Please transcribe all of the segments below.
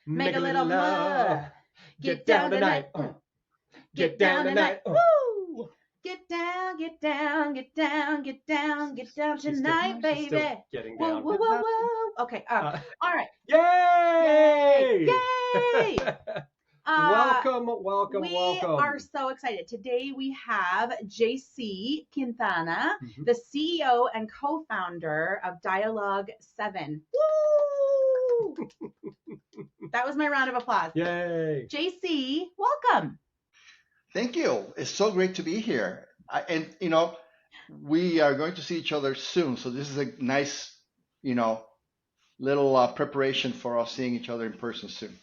Make a little love. Get down tonight. Get down tonight. Woo! Get down, get down, get down, get down, get down tonight, baby. Still getting down. Whoa, whoa, whoa, whoa. Okay. All right. Yay! Yay! Welcome. We are so excited. Today we have JC Quintana, the CEO and co-founder of Dialogue 7. Woo! That was my round of applause. Yay! JC, welcome. Thank you. It's so great to be here. We are going to see each other soon. So this is a nice, little preparation for us seeing each other in person soon.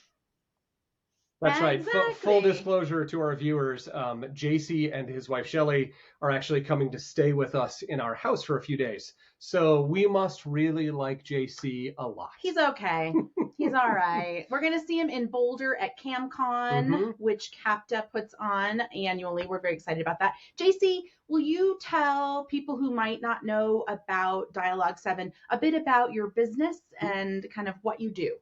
That's right. Full disclosure to our viewers, JC and his wife Shelly are actually coming to stay with us in our house for a few days. So we must really like JC a lot. He's okay. He's all right. We're going to see him in Boulder at CamCon, which CAPTA puts on annually. We're very excited about that. JC, will you tell people who might not know about Dialogue 7 a bit about your business and kind of what you do?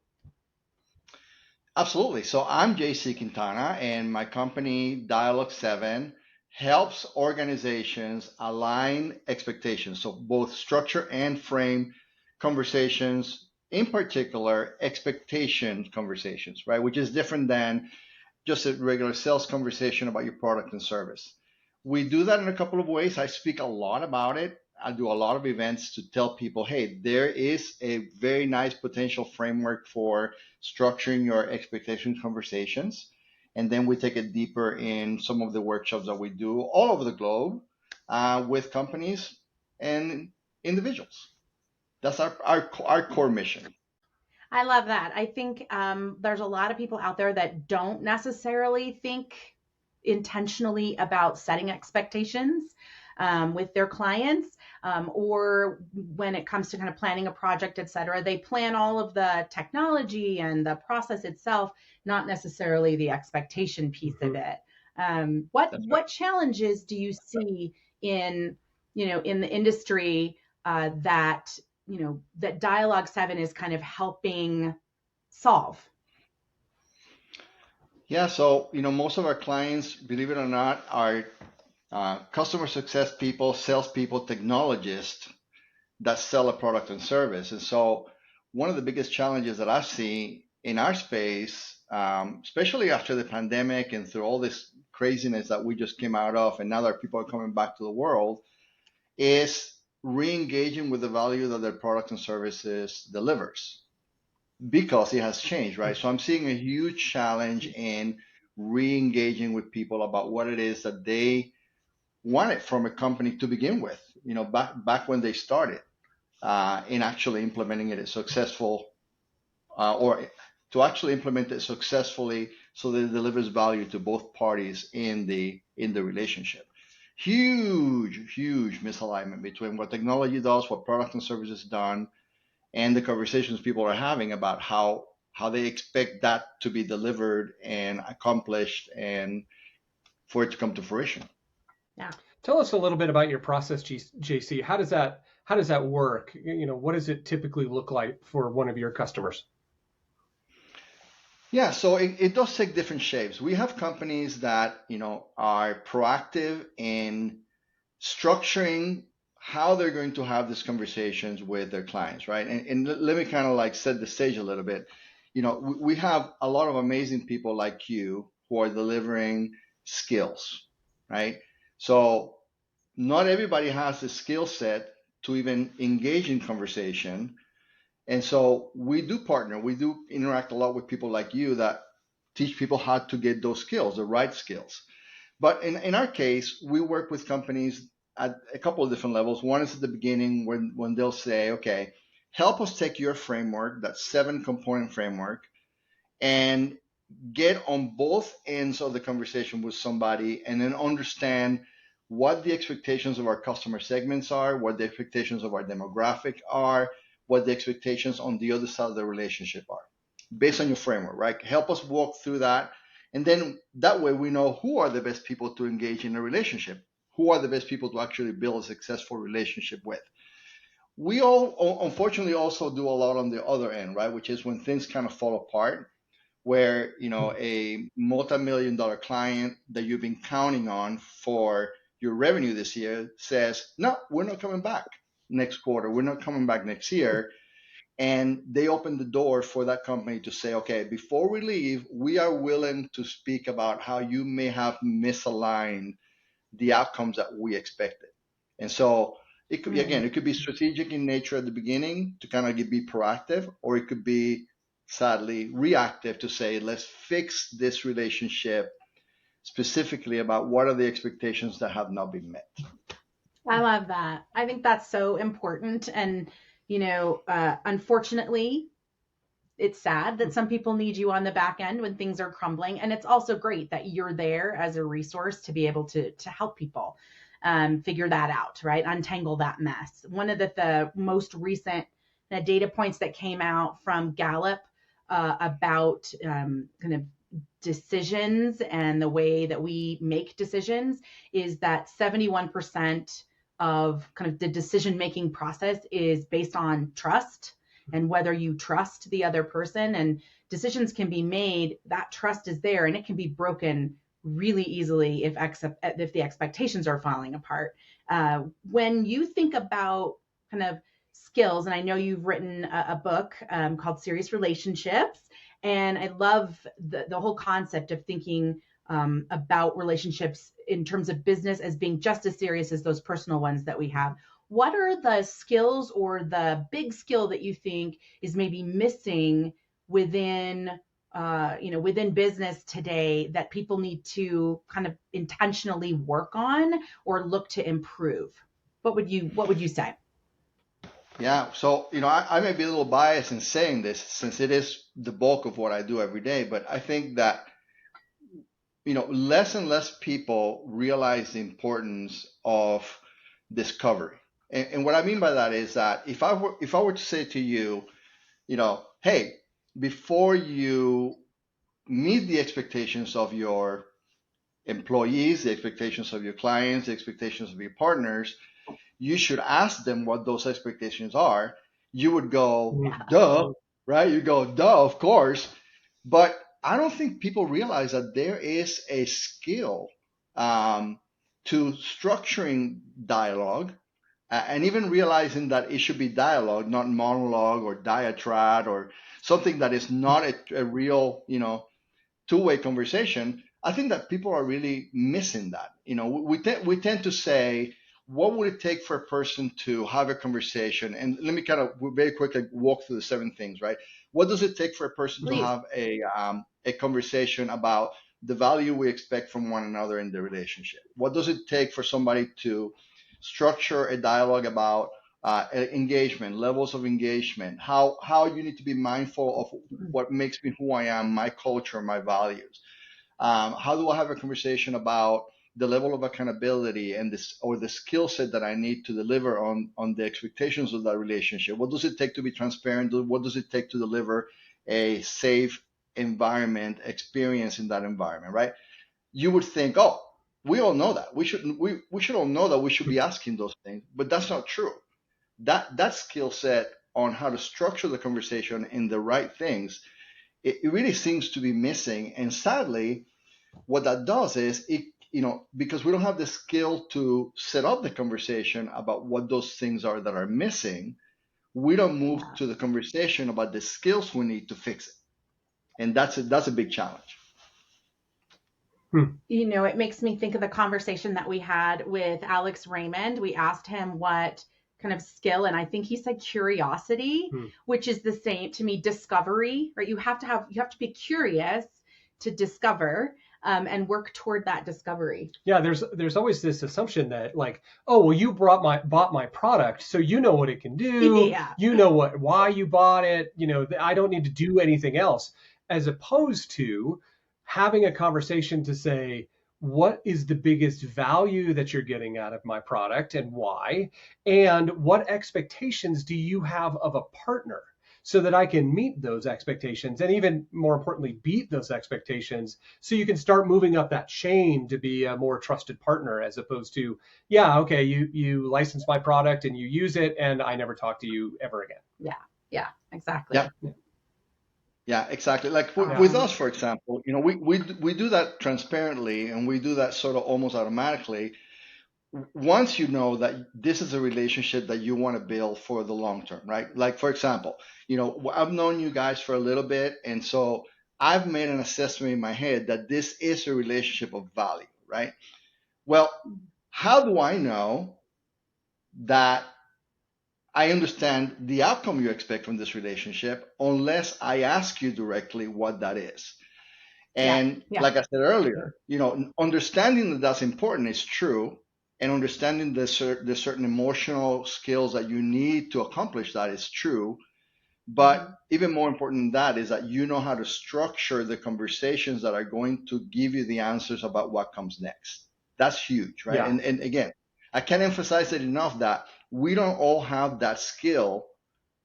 Absolutely. So I'm JC Quintana, and my company, Dialogue 7, helps organizations align expectations. So both structure and frame conversations, in particular, expectation conversations, right? Which is different than just a regular sales conversation about your product and service. We do that in a couple of ways. I speak a lot about it. I do a lot of events to tell people, hey, there is a very nice potential framework for structuring your expectation conversations. And then we take it deeper in some of the workshops that we do all over the globe with companies and individuals. That's our core mission. I love that. I think there's a lot of people out there that don't necessarily think intentionally about setting expectations with their clients, or when it comes to kind of planning a project, et cetera. They plan all of the technology and the process itself, not necessarily the expectation piece of it. What challenges do you see in the industry that Dialogue 7 is kind of helping solve? Yeah, so most of our clients, believe it or not, are customer success people, salespeople, technologists that sell a product and service. And so one of the biggest challenges that I see in our space, especially after the pandemic and through all this craziness that we just came out of, and now that people are coming back to the world, is re-engaging with the value that their product and services delivers, because it has changed, right? So I'm seeing a huge challenge in re-engaging with people about what it is that they wanted from a company to begin with, back when they started, in actually implementing it as successful, or to actually implement it successfully so that it delivers value to both parties in the relationship. Huge misalignment between what technology does, what product and services done, and the conversations people are having about how they expect that to be delivered and accomplished and for it to come to fruition. Yeah. Tell us a little bit about your process, JC. How does that work? What does it typically look like for one of your customers? Yeah, so it does take different shapes. We have companies that are proactive in structuring how they're going to have these conversations with their clients, right? And let me kind of set the stage a little bit. We have a lot of amazing people like you who are delivering skills, right? So not everybody has the skill set to even engage in conversation. And so we do partner, we do interact a lot with people like you that teach people how to get those skills, the right skills. But in our case, we work with companies at a couple of different levels. One is at the beginning when they'll say, okay, help us take your framework, that 7-component framework, and get on both ends of the conversation with somebody and then understand what the expectations of our customer segments are, what the expectations of our demographic are, what the expectations on the other side of the relationship are, based on your framework, right? Help us walk through that. And then that way we know who are the best people to engage in a relationship, who are the best people to actually build a successful relationship with. We all, unfortunately, also do a lot on the other end, right? Which is when things kind of fall apart. where a multi-million-dollar client that you've been counting on for your revenue this year says, no, we're not coming back next quarter, we're not coming back next year. And they open the door for that company to say, okay, before we leave, we are willing to speak about how you may have misaligned the outcomes that we expected. And so it could be, again, it could be strategic in nature at the beginning to kind of be proactive, or it could be sadly reactive to say, let's fix this relationship specifically about what are the expectations that have not been met. I love that. I think that's so important. And, unfortunately, it's sad that some people need you on the back end when things are crumbling. And it's also great that you're there as a resource to be able to help people figure that out, right? Untangle that mess. One of the most recent data points that came out from Gallup about kind of decisions and the way that we make decisions is that 71% of kind of the decision-making process is based on trust and whether you trust the other person, and decisions can be made, that trust is there, and it can be broken really easily if the expectations are falling apart. When you think about kind of skills, and I know you've written a book called Serious Relationships, and I love the whole concept of thinking about relationships in terms of business as being just as serious as those personal ones that we have. What are the skills or the big skill that you think is maybe missing within within business today that people need to kind of intentionally work on or look to improve? What would you say? Yeah, so I may be a little biased in saying this since it is the bulk of what I do every day, but I think that less and less people realize the importance of discovery. And what I mean by that is that if I were to say to you, hey, before you meet the expectations of your employees, the expectations of your clients, the expectations of your partners, you should ask them what those expectations are. You would go, duh, right? You go, duh, of course. But I don't think people realize that there is a skill to structuring dialogue and even realizing that it should be dialogue, not monologue or diatribe or something that is not a real, two-way conversation. I think that people are really missing that. We tend to say, what would it take for a person to have a conversation? And let me kind of very quickly walk through the 7 things, right? What does it take for a person Please. to have a conversation about the value we expect from one another in the relationship? What does it take for somebody to structure a dialogue about engagement, levels of engagement, how you need to be mindful of what makes me who I am, my culture, my values? How do I have a conversation about the level of accountability and the skill set that I need to deliver on the expectations of that relationship? What does it take to be transparent? What does it take to deliver a safe environment experience in that environment, right? You would think, oh, we all know that. We should all know that we should be asking those things, but that's not true. That skill set on how to structure the conversation in the right things, it really seems to be missing. And sadly, what that does is because we don't have the skill to set up the conversation about what those things are that are missing, we don't move to the conversation about the skills we need to fix it. And that's a big challenge. It makes me think of the conversation that we had with Alex Raymond. We asked him what kind of skill, and I think he said curiosity, which is the same to me, discovery, right? You have to be curious to discover and work toward that discovery. Yeah, there's always this assumption that like, oh, well, you bought my product, so you know what it can do. Yeah. You know why you bought it. I don't need to do anything else, as opposed to having a conversation to say, what is the biggest value that you're getting out of my product and why? And what expectations do you have of a partner so that I can meet those expectations and even more importantly, beat those expectations so you can start moving up that chain to be a more trusted partner as opposed to, yeah, okay, you license my product and you use it and I never talk to you ever again. Yeah, exactly. Yeah, exactly. Like with Um, us, for example, we do that transparently, and we do that sort of almost automatically. Once you know that this is a relationship that you want to build for the long term, right? Like, for example, I've known you guys for a little bit, and so I've made an assessment in my head that this is a relationship of value, right? Well, how do I know that I understand the outcome you expect from this relationship unless I ask you directly what that is? yeah, And yeah, like I said earlier, understanding that that's important is true, and understanding the certain emotional skills that you need to accomplish that is true. But hmm even more important than that is that you know how to structure the conversations that are going to give you the answers about what comes next. That's huge, right? Yeah. And again, I can't emphasize it enough that we don't all have that skill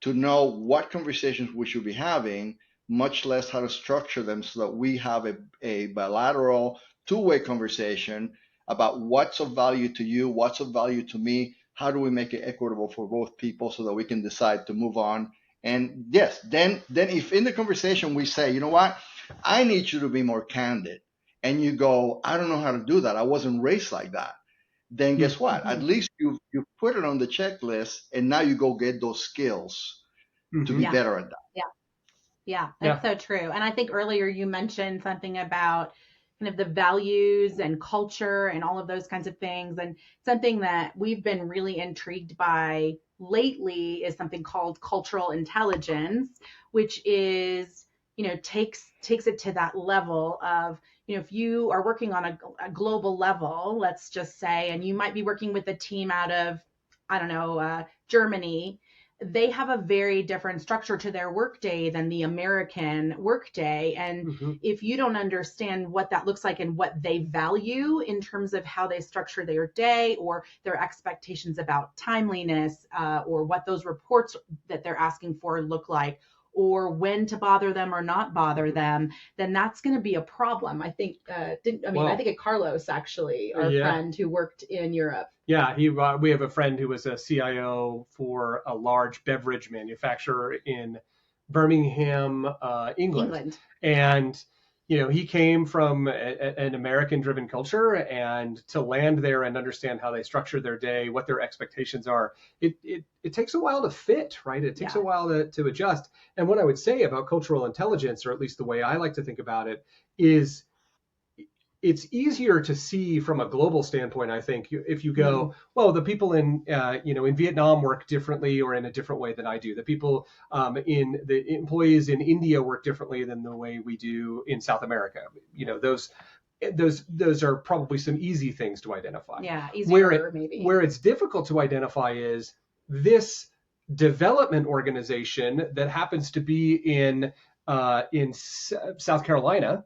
to know what conversations we should be having, much less how to structure them so that we have a bilateral, two-way conversation about what's of value to you, what's of value to me, how do we make it equitable for both people so that we can decide to move on. And yes, then if in the conversation we say, you know what, I need you to be more candid, and you go, I don't know how to do that. I wasn't raised like that. Then Hmm. guess what? At hmm least you put it on the checklist, and now you go get those skills to be Hmm. yeah, better at that. yeah. Yeah, that's Yeah. so true. And I think earlier you mentioned something about kind of the values and culture and all of those kinds of things. And something that we've been really intrigued by lately is something called cultural intelligence, which is, takes it to that level of, if you are working on a global level, let's just say, and you might be working with a team out of, I don't know, Germany. They have a very different structure to their workday than the American workday. And Hmm. if you don't understand what that looks like and what they value in terms of how they structure their day or their expectations about timeliness, or what those reports that they're asking for look like, or when to bother them or not bother them, then that's going to be a problem. I think, I Well, think of Carlos, actually, our yeah. friend who worked in Europe. Yeah, we have a friend who was a CIO for a large beverage manufacturer in Birmingham, England, England. and he came from an American-driven culture, and to land there and understand how they structure their day, what their expectations are, it takes a while to fit, right? It takes a Yeah. while to adjust. And what I would say about cultural intelligence, or at least the way I like to think about it, is it's easier to see from a global standpoint. I think if you Mm, go, well, the people in in Vietnam work differently or in a different way than I do. The people in the employees in India work differently than the way we do in South America. Those are probably some easy things to identify. yeah, Where easier it maybe. where it's difficult to identify is this development organization that happens to be in South Carolina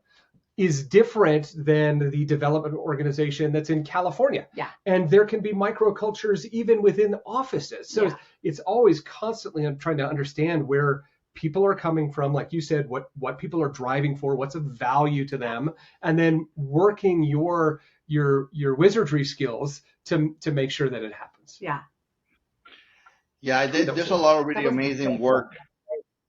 is different than the development organization that's in California. Yeah, And there can be microcultures even within offices. So yeah, it's always constantly trying to understand where people are coming from, like you said, what people are driving for, what's of value to yeah, them, and then working your wizardry skills to make sure that it happens. yeah. Yeah, That was there's a a lot. lot of That really was amazing work.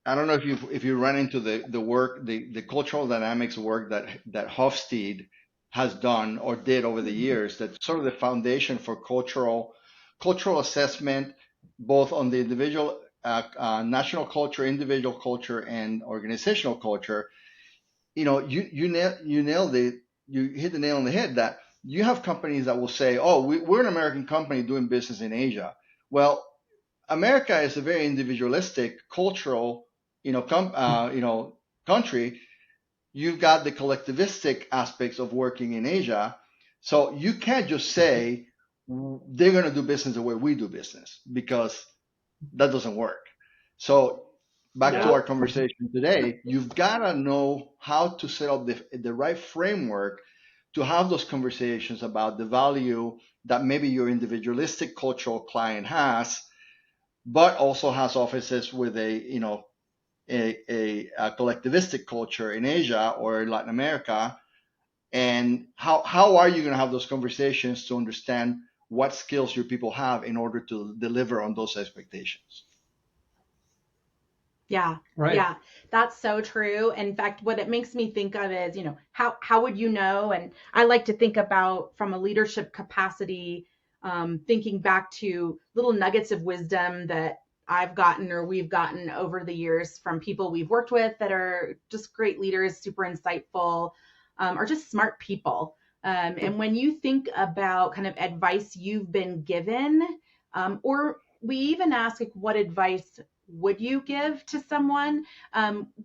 I don't know if you run into the work, the cultural dynamics work that Hofstede has done or did over the mm, years. That's sort of the foundation for cultural assessment, both on the individual, national culture, individual culture, and organizational culture. You nailed it. You hit the nail on the head that you have companies that will say, "Oh, we're an American company doing business in Asia." Well, America is a very individualistic cultural, country. You've got the collectivistic aspects of working in Asia, so you can't just say they're going to do business the way we do business because that doesn't work. So back to Yeah. our conversation today, you've got to know how to set up the right framework to have those conversations about the value that maybe your individualistic cultural client has, but also has offices with a collectivistic culture in Asia or Latin America. And how are you going to have those conversations to understand what skills your people have in order to deliver on those expectations? Yeah. Right. Yeah. That's so true. In fact, what it makes me think of is, how would you know? And I like to think about from a leadership capacity, thinking back to little nuggets of wisdom that I've gotten or we've gotten over the years from people we've worked with that are just great leaders, super insightful, or just smart people. And when you think about kind of advice you've been given, or we even ask, like, what advice would you give to someone?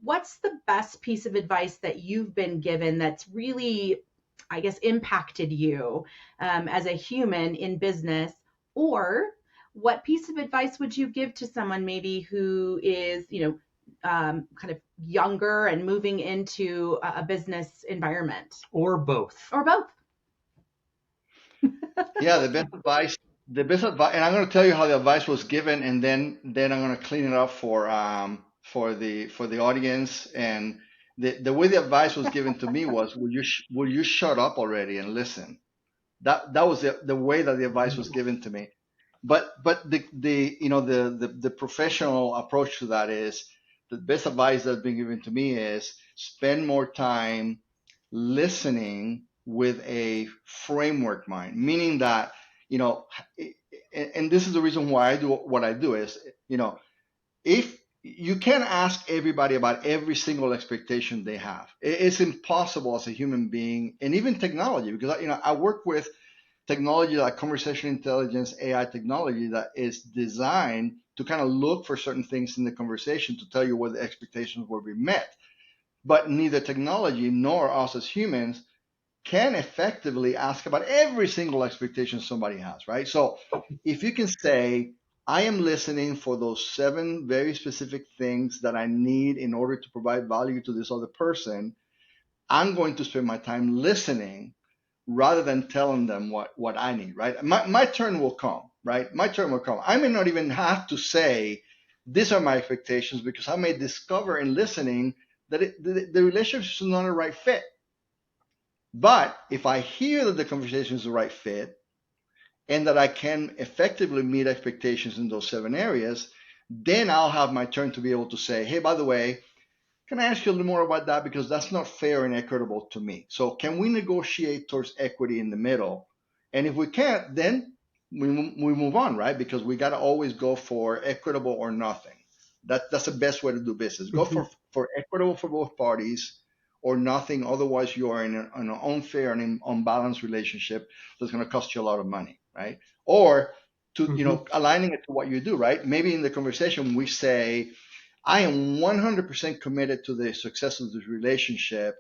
What's the best piece of advice that you've been given that's really, I guess, impacted you as a human in business? Or what piece of advice would you give to someone maybe who is, kind of younger and moving into a business environment? Or both. Or both. Yeah, the best advice, and I'm going to tell you how the advice was given, and then I'm going to clean it up for the audience. And the way the advice was given to me was, will you shut up already and listen? That was the way that the advice was given to me. But the professional approach to that is, the best advice that's been given to me is spend more time listening with a framework mind, meaning that, and this is the reason why I do what I do is, if you can't ask everybody about every single expectation they have, it's impossible as a human being, and even technology, because I work with technology like conversation intelligence, AI technology, that is designed to kind of look for certain things in the conversation to tell you whether the expectations will be met. But neither technology nor us as humans can effectively ask about every single expectation somebody has, right? So if you can say, I am listening for those 7 very specific things that I need in order to provide value to this other person, I'm going to spend my time listening rather than telling them what I need, right? My turn will come, right? My turn will come. I may not even have to say, these are my expectations, because I may discover in listening that the relationship is not a right fit. But if I hear that the conversation is the right fit and that I can effectively meet expectations in those 7 areas, then I'll have my turn to be able to say, hey, by the way, can I ask you a little more about that? Because that's not fair and equitable to me. So can we negotiate towards equity in the middle? And if we can't, then we move on, right? Because we got to always go for equitable or nothing. That's the best way to do business. Go for equitable for both parties, or nothing. Otherwise, you are in an unfair and unbalanced relationship that's going to cost you a lot of money, right? Or to, aligning it to what you do, right? Maybe in the conversation we say, I am 100% committed to the success of this relationship,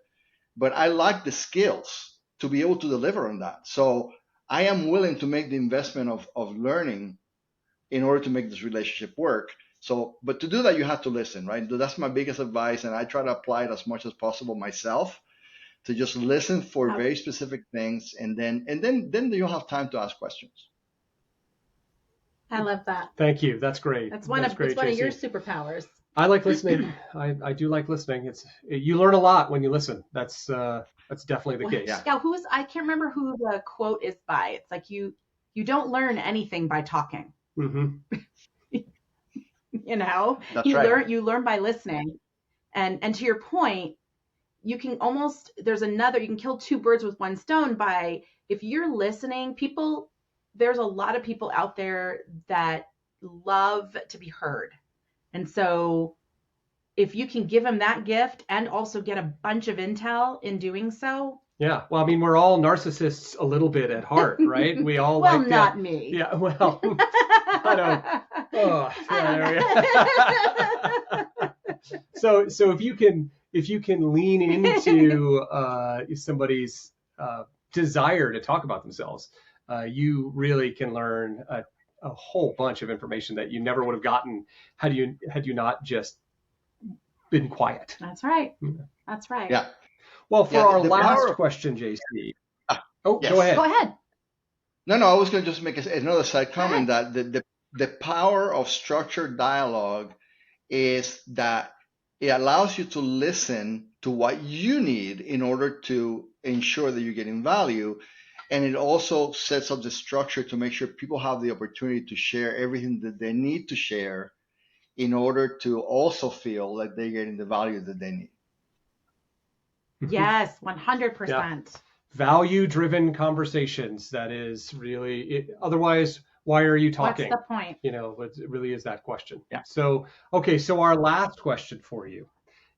but I lack the skills to be able to deliver on that. So I am willing to make the investment of learning in order to make this relationship work. So, but to do that, you have to listen, right? That's my biggest advice. And I try to apply it as much as possible myself, to just listen for very specific things. And then you'll have time to ask questions. I love that. Thank you. That's great. That's one of your superpowers. I like listening. I do like listening. You learn a lot when you listen. That's definitely the case. Yeah. I can't remember who the quote is by. It's like you don't learn anything by talking. Mm-hmm. That's right. You learn by listening. And to your point, you can kill 2 birds with 1 stone by, if you're listening, there's a lot of people out there that love to be heard. And so if you can give them that gift and also get a bunch of intel in doing so. Yeah. Well, I mean, we're all narcissists a little bit at heart, right? We all well, like not me. Yeah. Well, I don't. Oh, yeah, so if you can lean into somebody's desire to talk about themselves, you really can learn a whole bunch of information that you never would have gotten had you not just been quiet. That's right. That's right. Yeah. Well, for our last question, JC. Yes. Go ahead. Go ahead. No, I was going to just make another side comment that the power of structured dialogue is that it allows you to listen to what you need in order to ensure that you're getting value. And it also sets up the structure to make sure people have the opportunity to share everything that they need to share in order to also feel like they're getting the value that they need. Yes, 100%. Yeah. Value-driven conversations. That is really it. Otherwise, why are you talking? What's the point? It really is that question. Yeah. So, okay, so our last question for you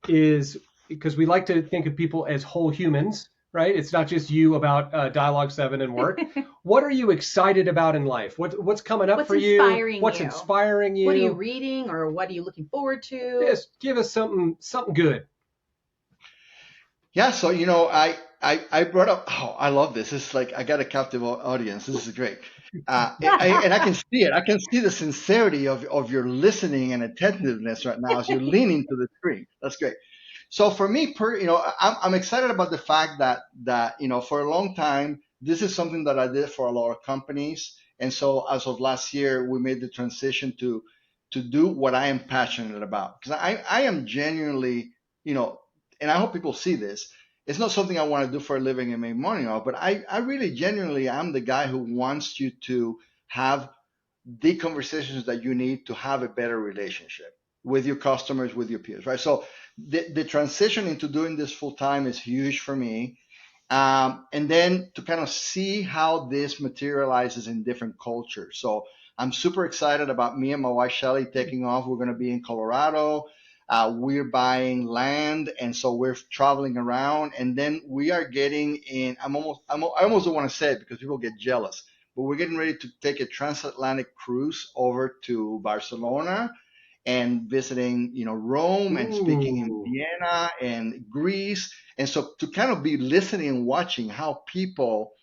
is, because we like to think of people as whole humans, right? It's not just you about Dialogue 7 and work. What are you excited about in life? What's coming up for you? What's inspiring you? What are you reading, or what are you looking forward to? Just give us something good. Yeah, so I brought up. Oh, I love this. It's like I got a captive audience. This is great, and I can see it. I can see the sincerity of your listening and attentiveness right now as you lean into the screen. That's great. So for me, I'm excited about the fact that for a long time this is something that I did for a lot of companies, and so as of last year we made the transition to do what I am passionate about, because I am genuinely, and I hope people see this. It's not something I want to do for a living and make money off, but I really genuinely am the guy who wants you to have the conversations that you need to have a better relationship with your customers, with your peers, right? So the transition into doing this full time is huge for me. And then to kind of see how this materializes in different cultures. So I'm super excited about me and my wife, Shelly, taking off. We're going to be in Colorado. We're buying land, and so we're traveling around, and then we are getting in. I almost don't want to say it because people get jealous, but we're getting ready to take a transatlantic cruise over to Barcelona and visiting, Rome, and speaking in Vienna and Greece, and so to kind of be listening and watching how people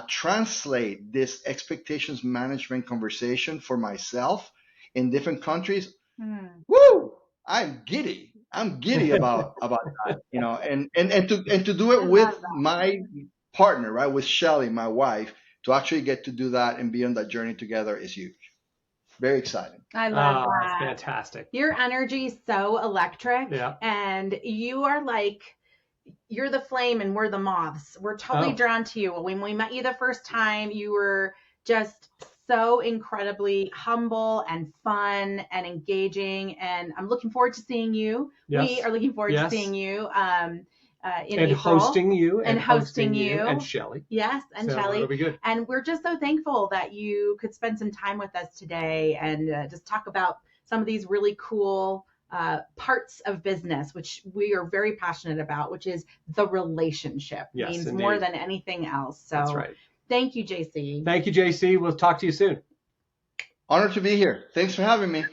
translate this expectations management conversation for myself in different countries. Woo! I'm giddy about that, and to do it with my partner, right? With Shelly, my wife, to actually get to do that and be on that journey together is huge. Very exciting. I love that. That's fantastic. Your energy is so electric, Yeah. and you are like, you're the flame and we're the moths. We're totally drawn to you. When we met you the first time, you were just so incredibly humble and fun and engaging, and I'm looking forward to seeing you. Yes. We are looking forward to seeing you in April. Hosting you. And hosting you. And Shelly. Yes, and Shelly. It'll be good. And we're just so thankful that you could spend some time with us today and just talk about some of these really cool parts of business, which we are very passionate about, which is the relationship. Yes, means indeed. more than anything else. So that's right. Thank you, JC. Thank you, JC. We'll talk to you soon. Honored to be here. Thanks for having me.